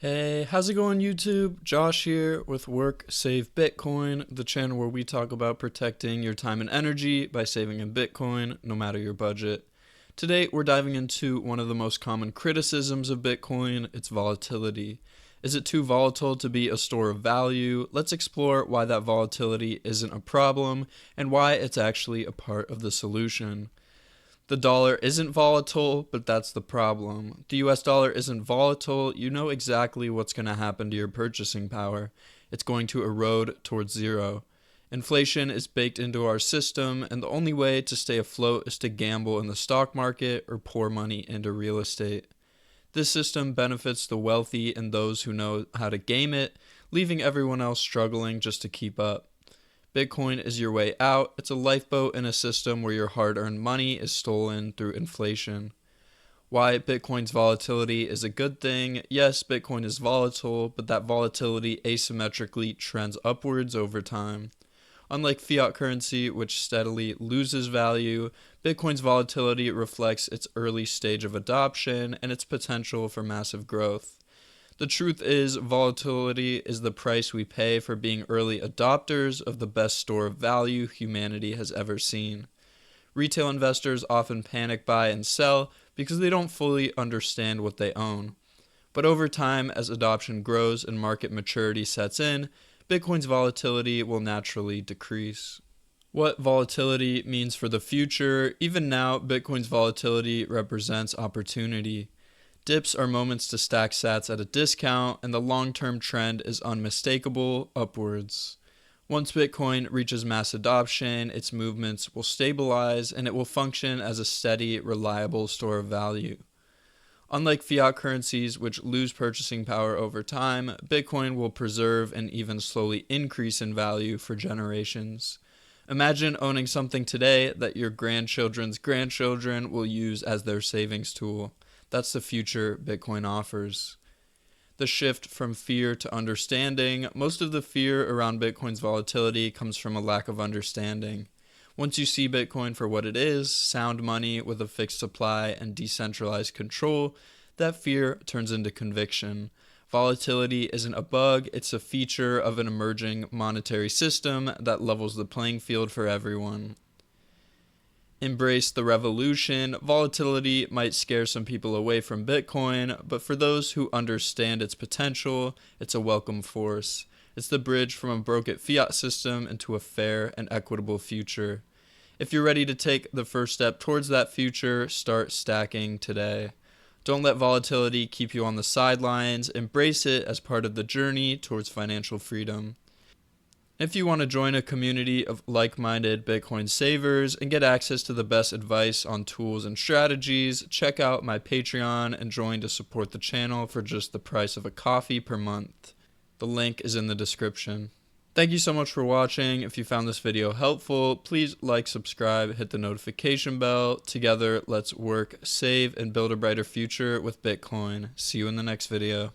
Hey, how's it going, YouTube? Josh here with Work Save Bitcoin, the channel where we talk about protecting your time and energy by saving in Bitcoin, no matter your budget. Today, we're diving into one of the most common criticisms of Bitcoin, its volatility. Is it too volatile to be a store of value? Let's explore why that volatility isn't a problem and why it's actually a part of the solution. The dollar isn't volatile, but that's the problem. The US dollar isn't volatile. You know exactly what's going to happen to your purchasing power. It's going to erode towards zero. Inflation is baked into our system, and the only way to stay afloat is to gamble in the stock market or pour money into real estate. This system benefits the wealthy and those who know how to game it, leaving everyone else struggling just to keep up. Bitcoin is your way out. It's a lifeboat in a system where your hard-earned money is stolen through inflation. Why Bitcoin's volatility is a good thing? Yes, Bitcoin is volatile, but that volatility asymmetrically trends upwards over time. Unlike fiat currency, which steadily loses value, Bitcoin's volatility reflects its early stage of adoption and its potential for massive growth. The truth is, volatility is the price we pay for being early adopters of the best store of value humanity has ever seen. Retail investors often panic buy and sell because they don't fully understand what they own. But over time, as adoption grows and market maturity sets in, Bitcoin's volatility will naturally decrease. What volatility means for the future? Even now, Bitcoin's volatility represents opportunity. Dips are moments to stack sats at a discount, and the long-term trend is unmistakable upwards. Once Bitcoin reaches mass adoption, its movements will stabilize, and it will function as a steady, reliable store of value. Unlike fiat currencies, which lose purchasing power over time, Bitcoin will preserve and even slowly increase in value for generations. Imagine owning something today that your grandchildren's grandchildren will use as their savings tool. That's the future Bitcoin offers. The shift from fear to understanding. Most of the fear around Bitcoin's volatility comes from a lack of understanding. Once you see Bitcoin for what it is, sound money with a fixed supply and decentralized control, that fear turns into conviction. Volatility isn't a bug, it's a feature of an emerging monetary system that levels the playing field for everyone. Embrace the revolution. Volatility might scare some people away from Bitcoin, but for those who understand its potential, it's a welcome force. It's the bridge from a broken fiat system into a fair and equitable future. If you're ready to take the first step towards that future, start stacking today. Don't let volatility keep you on the sidelines. Embrace it as part of the journey towards financial freedom. If you want to join a community of like-minded Bitcoin savers and get access to the best advice on tools and strategies, check out my Patreon and join to support the channel for just the price of a coffee per month. The link is in the description. Thank you so much for watching. If you found this video helpful, please like, subscribe, hit the notification bell. Together, let's work, save, and build a brighter future with Bitcoin. See you in the next video.